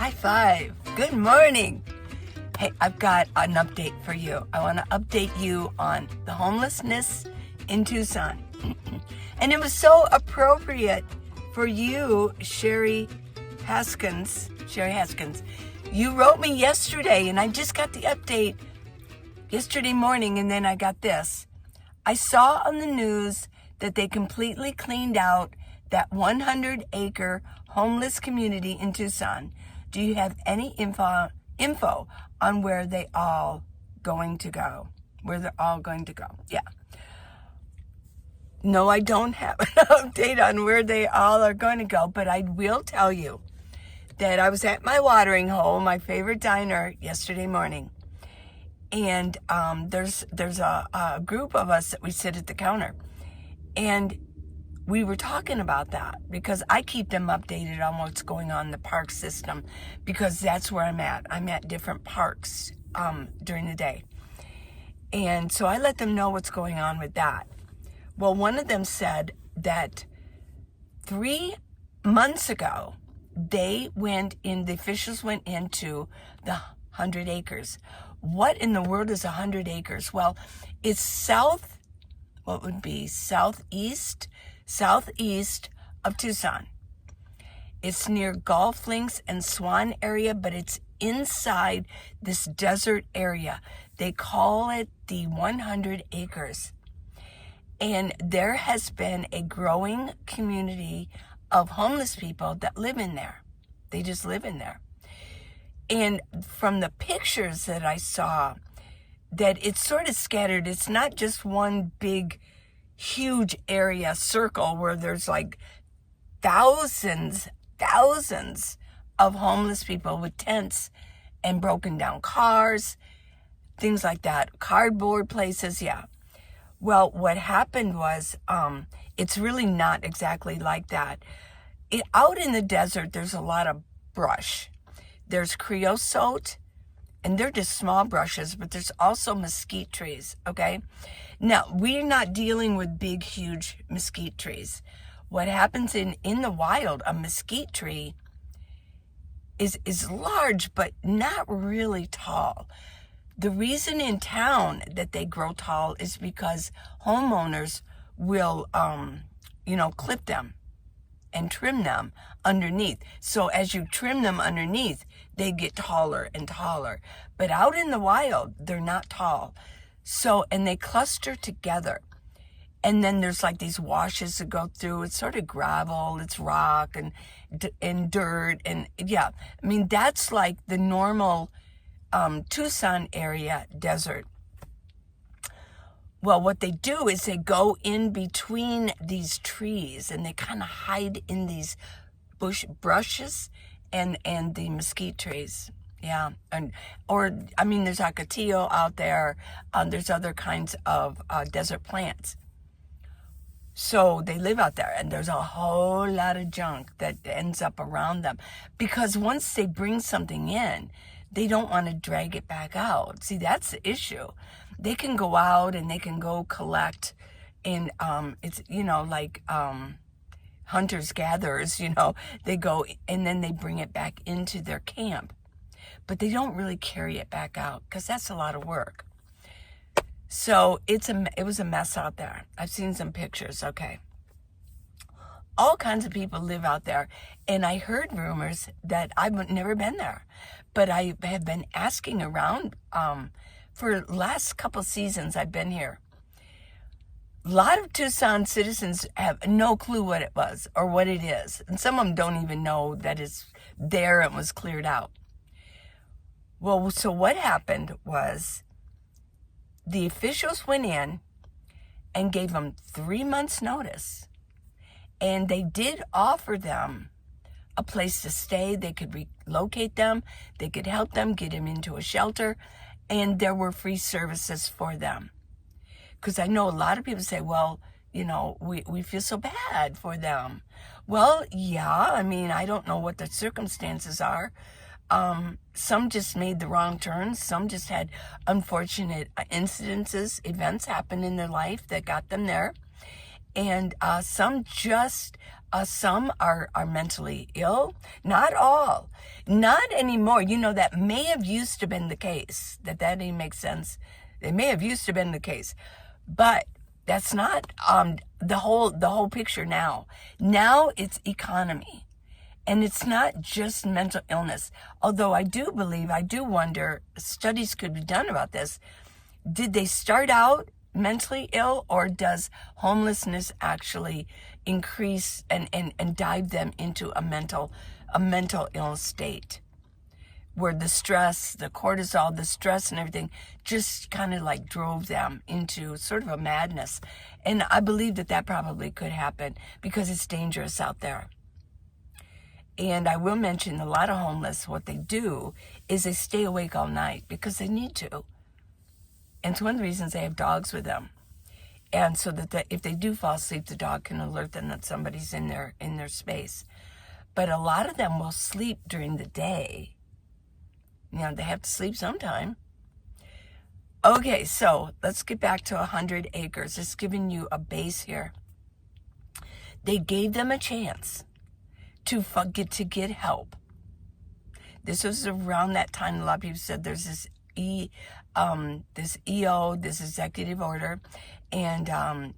High five. Good morning. Hey, I've got an update for you. I want to update you on the homelessness in Tucson. And it was so appropriate for you, Sherry Haskins. You wrote me yesterday, and I just got the update yesterday morning, and then I got this. I saw on the news that they completely cleaned out that 100-acre homeless community in Tucson. Do you have any info on where they all going to go? Where they're all going to go? Yeah. No, I don't have an update on where they all are going to go, but I will tell you that I was at my watering hole, my favorite diner, yesterday morning. And there's a group of us that we sit at the counter. And we were talking about that because I keep them updated on what's going on in the park system because that's where I'm at. I'm at different parks during the day. And so I let them know what's going on with that. Well, one of them said that 3 months ago, the officials went into the 100 acres. What in the world is 100 acres? Well, it's southeast of Tucson. It's near Golf Links and Swan area, but it's inside this desert area. They call it the 100 acres. And there has been a growing community of homeless people that live in there. They just live in there. And from the pictures that I saw, that it's sort of scattered. It's not just one big, huge area circle where there's like thousands of homeless people with tents and broken down cars, things like that, cardboard places, yeah. Well, what happened was, it's really not exactly like that. Out in the desert, there's a lot of brush. There's creosote, and they're just small brushes, but there's also mesquite trees, okay? Now, we're not dealing with big, huge mesquite trees. What happens in the wild, a mesquite tree is large, but not really tall. The reason in town that they grow tall is because homeowners will, clip them and trim them underneath. So as you trim them underneath, they get taller and taller. But out in the wild, they're not tall. So, and they cluster together. And then there's like these washes that go through. It's sort of gravel, it's rock and dirt. And yeah, I mean, that's like the normal Tucson area desert. Well, what they do is they go in between these trees and they kind of hide in these brushes and the mesquite trees. Yeah. There's acatillo out there. There's other kinds of desert plants. So they live out there, and there's a whole lot of junk that ends up around them because once they bring something in, they don't want to drag it back out. See, that's the issue. They can go out and they can go collect, and it's, like hunters gatherers, they go and then they bring it back into their camp. But they don't really carry it back out because that's a lot of work. So it was a mess out there. I've seen some pictures, okay. All kinds of people live out there. And I heard rumors that I've never been there. But I have been asking around for the last couple seasons I've been here. A lot of Tucson citizens have no clue what it was or what it is. And some of them don't even know that it's there and was cleared out. Well, so what happened was the officials went in and gave them 3 months' notice. And they did offer them a place to stay. They could relocate them. They could help them get them into a shelter. And there were free services for them. Because I know a lot of people say, well, we feel so bad for them. Well, yeah, I mean, I don't know what the circumstances are. Some just made the wrong turns. Some just had unfortunate events happen in their life that got them there. And some are mentally ill. Not all. Not anymore. That may have used to been the case. That didn't make sense. It may have used to been the case. But that's not the whole picture now. Now it's economy. And it's not just mental illness. Although I do wonder, studies could be done about this. Did they start out mentally ill, or does homelessness actually increase and dive them into a mental ill state, where the stress, the cortisol, the stress and everything just kind of like drove them into sort of a madness? And I believe that probably could happen because it's dangerous out there. And I will mention, a lot of homeless, what they do is they stay awake all night because they need to. And it's one of the reasons they have dogs with them. And so that if they do fall asleep, the dog can alert them that somebody's in their space. But a lot of them will sleep during the day. They have to sleep sometime. Okay, so let's get back to 100 acres. Just giving you a base here. They gave them a chance to get help. This was around that time. A lot of people said there's this this executive order, and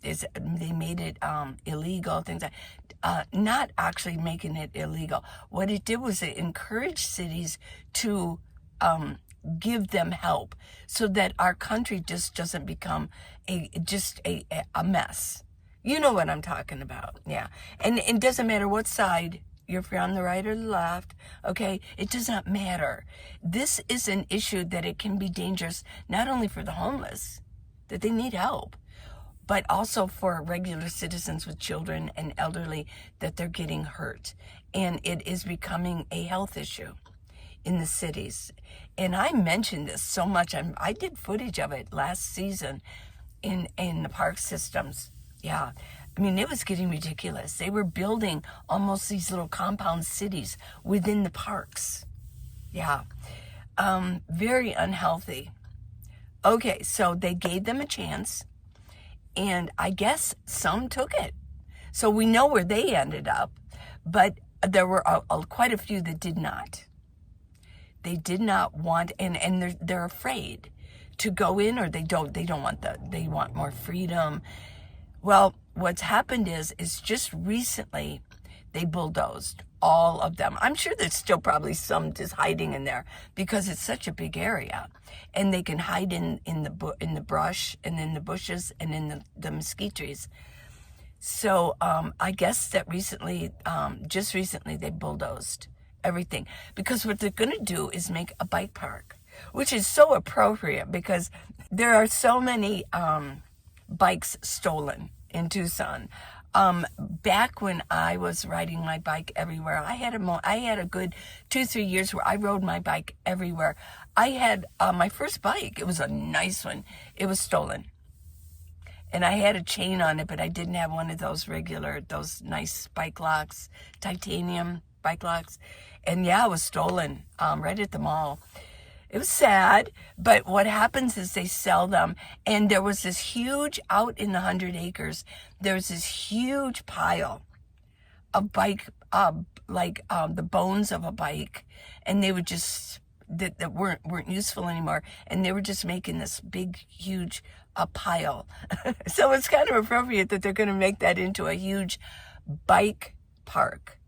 they made it illegal. Things like not actually making it illegal. What it did was it encouraged cities to give them help, so that our country just doesn't become a mess. You know what I'm talking about, yeah. And it doesn't matter what side. If you're on the right or the left, okay, it does not matter. This is an issue that it can be dangerous, not only for the homeless, that they need help, but also for regular citizens with children and elderly, that they're getting hurt. And it is becoming a health issue in the cities. And I mentioned this so much. I did footage of it last season in the park systems. Yeah. It was getting ridiculous. They were building almost these little compound cities within the parks. Yeah. Very unhealthy. Okay, so they gave them a chance, and I guess some took it. So we know where they ended up, but there were quite a few that did not. They did not want, and they're afraid to go in, or they don't want they want more freedom. Well, what's happened is just recently they bulldozed all of them. I'm sure there's still probably some just hiding in there because it's such a big area, and they can hide in the brush and in the bushes and in the mesquite trees. So I guess that just recently they bulldozed everything, because what they're going to do is make a bike park, which is so appropriate because there are so many bikes stolen in Tucson. Back when I was riding my bike everywhere, I had a good 2-3 years where I rode my bike everywhere. I had my first bike. It was a nice one. It was stolen. And I had a chain on it, but I didn't have one of those nice bike locks, titanium bike locks. And yeah, it was stolen right at the mall. It was sad, but what happens is they sell them. And there was this huge, out in the 100 acres, there's this huge pile of bike, the bones of a bike. And they would just, that weren't useful anymore. And they were just making this big, huge pile. So it's kind of appropriate that they're going to make that into a huge bike park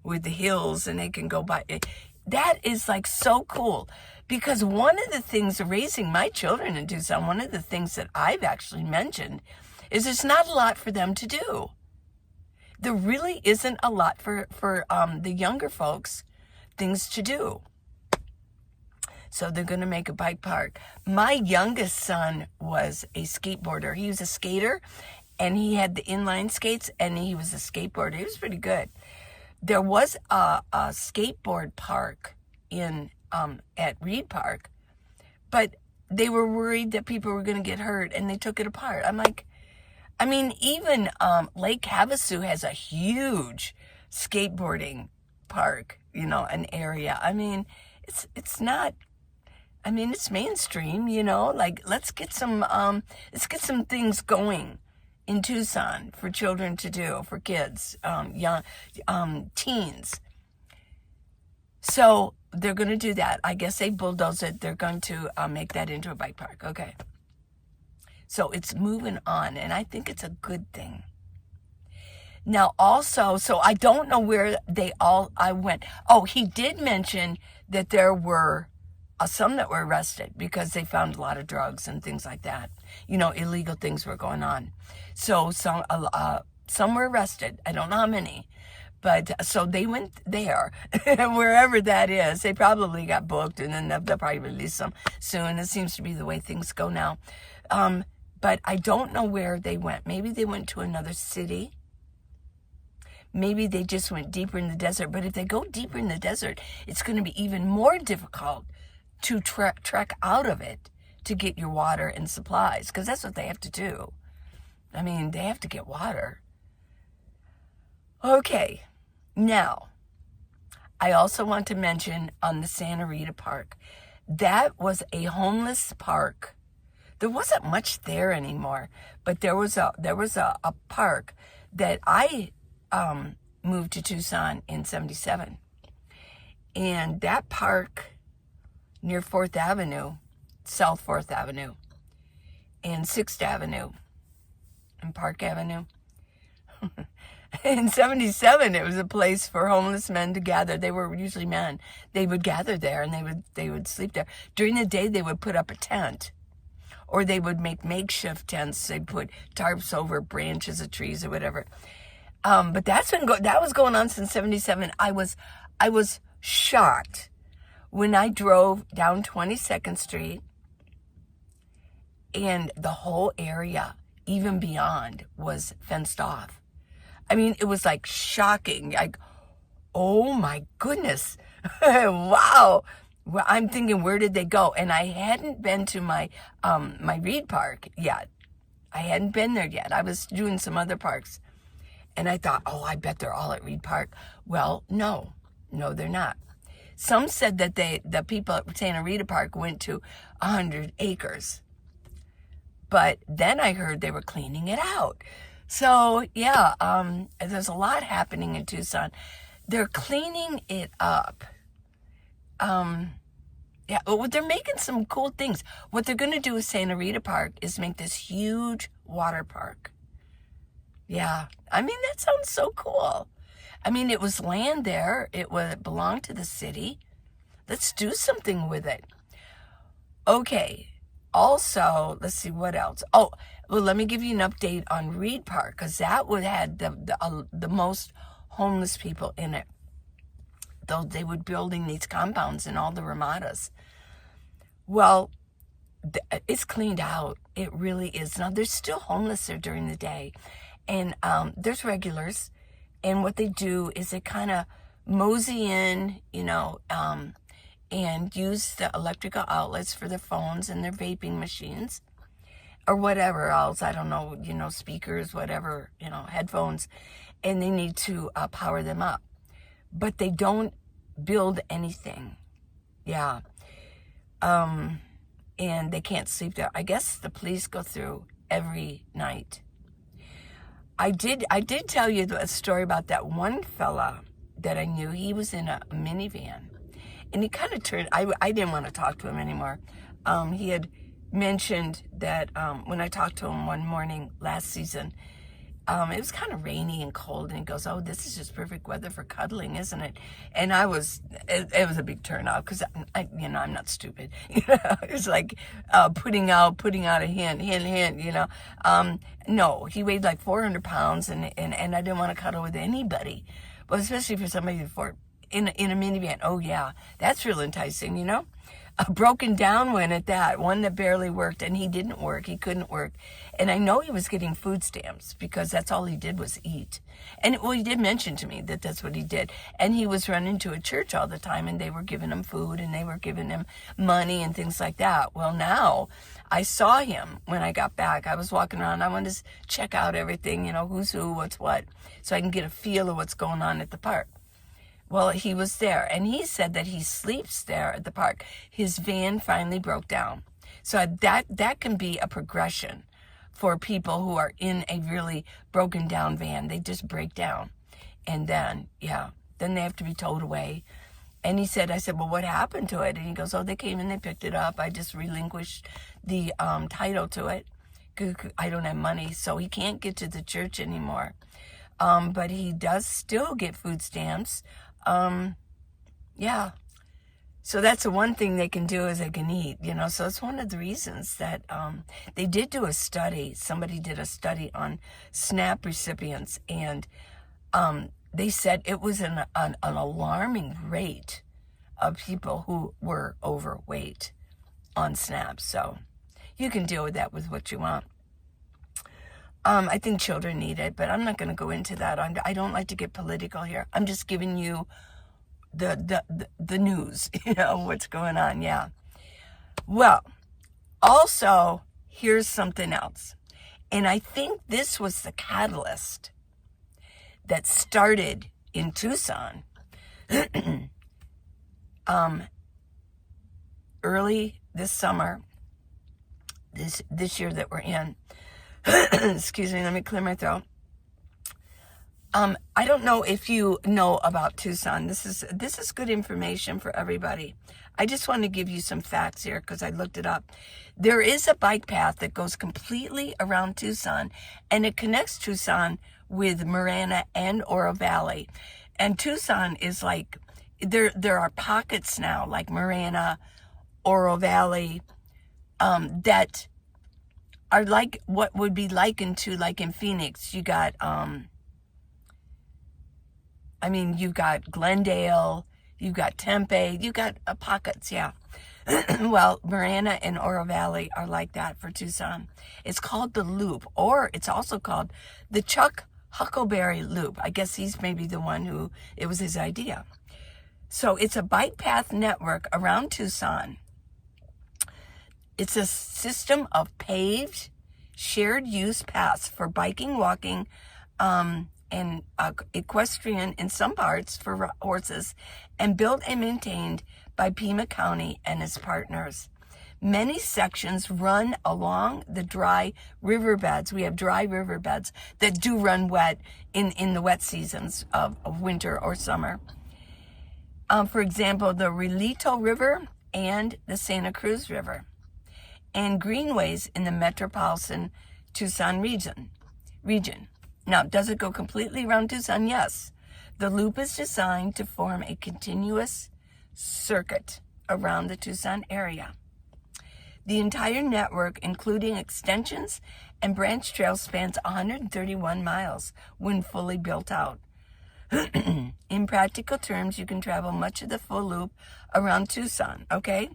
with the hills, and they can go by. That is so cool. Because one of the things, raising my children in Tucson, one of the things that I've actually mentioned is there's not a lot for them to do. There really isn't a lot for the younger folks, things to do. So they're going to make a bike park. My youngest son was a skateboarder. He was a skater, and he had the inline skates, and he was a skateboarder. He was pretty good. There was a skateboard park at Reed Park, but they were worried that people were going to get hurt, and they took it apart. I'm like, even Lake Havasu has a huge skateboarding park, an area. It's not, it's mainstream, let's get some things going in Tucson for children to do, for kids, young teens. So they're going to do that. I guess they bulldoze it. They're going to make that into a bike park. Okay. So it's moving on, and I think it's a good thing. Now also, so I don't know where I went. Oh, he did mention that there were some that were arrested because they found a lot of drugs and things like that. Illegal things were going on. So some were arrested. I don't know how many. But so they went there, wherever that is. They probably got booked, and then they'll probably release them soon. It seems to be the way things go now. But I don't know where they went. Maybe they went to another city. Maybe they just went deeper in the desert. But if they go deeper in the desert, it's going to be even more difficult to trek out of it to get your water and supplies, because that's what they have to do. I mean, they have to get water. Okay, now, I also want to mention on the Santa Rita Park, that was a homeless park. There wasn't much there anymore, but there was a park that I moved to Tucson in 77. And that park near 4th Avenue, South 4th Avenue, and 6th Avenue, and Park Avenue. In 77, it was a place for homeless men to gather. They were usually men. They would gather there, and they would sleep there. During the day, they would put up a tent, or they would make makeshift tents. They'd put tarps over branches of trees or whatever. But that was going on since 77. I was shocked when I drove down 22nd Street, and the whole area, even beyond, was fenced off. I mean, it was like shocking. Like, oh my goodness. Wow. Well, I'm thinking, where did they go? And I hadn't been to my Reed Park yet. I hadn't been there yet. I was doing some other parks. And I thought, I bet they're all at Reed Park. Well, no, they're not. Some said that the people at Santa Rita Park went to 100 acres. But then I heard they were cleaning it out. So, yeah, there's a lot happening in Tucson. They're cleaning it up. Yeah, well, they're making some cool things. What they're going to do with Santa Rita Park is make this huge water park. Yeah, I mean, that sounds so cool. I mean, it was land there. It belonged to the city. Let's do something with it. Okay. Also, let's see what else. Oh, well, let me give you an update on Reed Park, because that had the most homeless people in it. Though they were building these compounds in all the ramadas. Well, it's cleaned out. It really is. Now, there's still homeless there during the day. And there's regulars. And what they do is they kind of mosey in, and use the electrical outlets for their phones and their vaping machines. Or whatever else, I don't know, speakers, whatever, headphones. And they need to power them up. But they don't build anything. Yeah. And they can't sleep there. I guess the police go through every night. I did tell you a story about that one fella that I knew. He was in a minivan. And he kind of turned, I didn't want to talk to him anymore. He had mentioned that when I talked to him one morning last season, it was kind of rainy and cold, and he goes, this is just perfect weather for cuddling, isn't it? And it was a big turnout, because I'm not stupid. It's like putting out a hint. No, he weighed like 400 pounds, and I didn't want to cuddle with anybody, but especially for somebody in a minivan. Oh yeah, that's real enticing, A broken down one at that, one that barely worked, and he couldn't work. And I know he was getting food stamps, because that's all he did was eat. And he did mention to me that that's what he did. And he was running to a church all the time, and they were giving him food, and they were giving him money and things like that. Well, now I saw him when I got back. I was walking around. I wanted to check out everything, who's who, what's what, so I can get a feel of what's going on at the park. Well, he was there, and he said that he sleeps there at the park. His van finally broke down. So that can be a progression for people who are in a really broken down van. They just break down. And then, then they have to be towed away. And he said, I said, well, what happened to it? And he goes, oh, they came and they picked it up. I just relinquished the title to it. I don't have money, so he can't get to the church anymore. But he does still get food stamps. Yeah. So that's the one thing they can do is they can eat, So it's one of the reasons that they did do a study. Somebody did a study on SNAP recipients, and they said it was an alarming rate of people who were overweight on SNAP. So you can deal with that with what you want. I think children need it, but I'm not going to go into that. I don't like to get political here. I'm just giving you the news, what's going on. Yeah. Well, also, here's something else. And I think this was the catalyst that started in Tucson early this summer, this year that we're in. Excuse me, let me clear my throat. I don't know if you know about Tucson. This is good information for everybody. I just want to give you some facts here because I looked it up. There is a bike path that goes completely around Tucson, and it connects Tucson with Marana and Oro Valley. And Tucson is like, there are pockets now, like Marana, Oro Valley, that are like what would be likened to, like in Phoenix, you got, you've got Glendale, you've got Tempe, you've got pockets, yeah. Well, Marana and Oro Valley are like that for Tucson. It's called the Loop, or it's also called the Chuck Huckleberry Loop. I guess he's maybe the one who, it was his idea. So it's a bike path network around Tucson. It's a system of paved, shared use paths for biking, walking, and equestrian in some parts for horses, and built and maintained by Pima County and its partners. Many sections run along the dry riverbeds. We have dry riverbeds that do run wet in the wet seasons of winter or summer. For example, the Relito River and the Santa Cruz River, and greenways in the metropolitan Tucson region. Now, does it go completely around Tucson? Yes. The loop is designed to form a continuous circuit around the Tucson area. The entire network, including extensions and branch trails, spans 131 miles when fully built out. In practical terms, you can travel much of the full loop around Tucson, okay?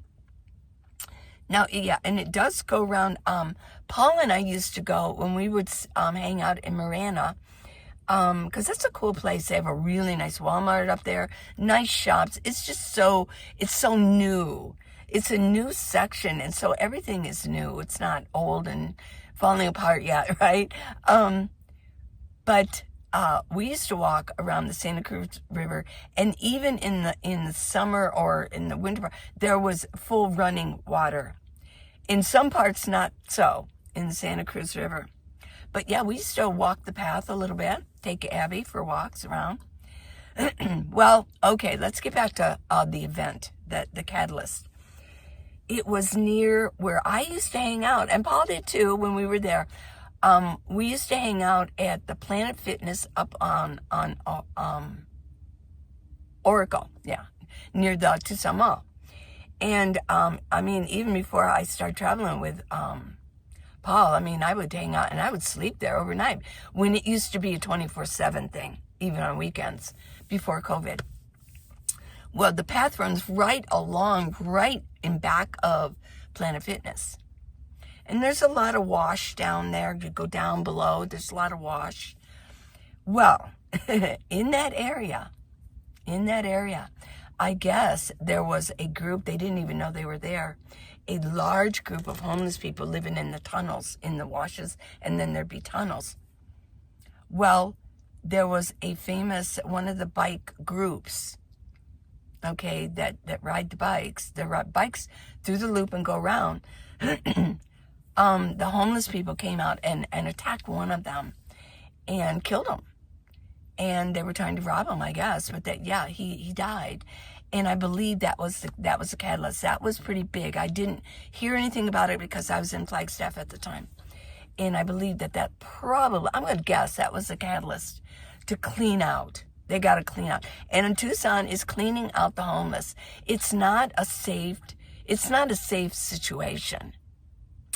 Now, yeah, and it does go around. Paul and I used to go when we would hang out in Marana, because that's a cool place. They have a really nice Walmart up there, nice shops. It's just it's so new. It's a new section, and so everything is new. It's not old and falling apart yet, right? But we used to walk around the Santa Cruz River, and even in the summer or in the winter, there was full running water. In some parts, not so, in the Santa Cruz River. But yeah, we used to walk the path a little bit, take Abby for walks around. Well, okay, let's get back to the event, the catalyst. It was near where I used to hang out, and Paul did too when we were there. We used to hang out at the Planet Fitness up on Oracle, yeah, near the Tucson Mall. And, even before I started traveling with Paul, I would hang out and I would sleep there overnight when it used to be a 24/7 thing, even on weekends before COVID. Well, the path runs right in back of Planet Fitness. And there's a lot of wash down there. You go down below, there's a lot of wash. Well, in that area, I guess there was a group, they didn't even know they were there, a large group of homeless people living in the tunnels, in the washes, and then there'd be tunnels. Well, there was a famous, one of the bike groups, okay, that ride the bikes. They ride bikes through the loop and go around. the homeless people came out and attacked one of them and killed him. And they were trying to rob him, I guess. But he died. And I believe that was the catalyst. That was pretty big. I didn't hear anything about it because I was in Flagstaff at the time. And I believe that probably, I'm going to guess, that was the catalyst to clean out. They got to clean out. And in Tucson is cleaning out the homeless. It's not a safe situation.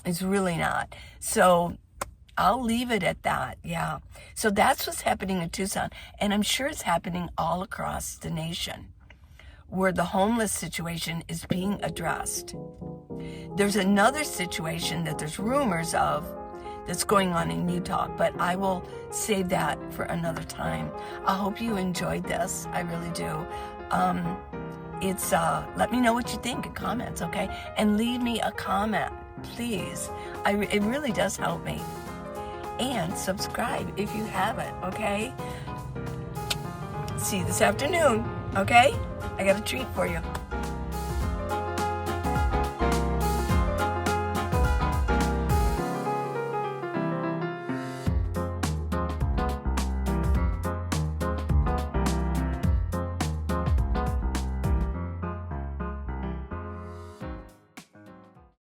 It's really not. So I'll leave it at that. Yeah. So that's what's happening in Tucson. And I'm sure it's happening all across the nation, where the homeless situation is being addressed. There's another situation that there's rumors of that's going on in Utah, but I will save that for another time. I hope you enjoyed this. I really do. Let me know what you think in comments, okay? And leave me a comment, please. It really does help me. And subscribe if you haven't, okay? See you this afternoon, okay? I got a treat for you.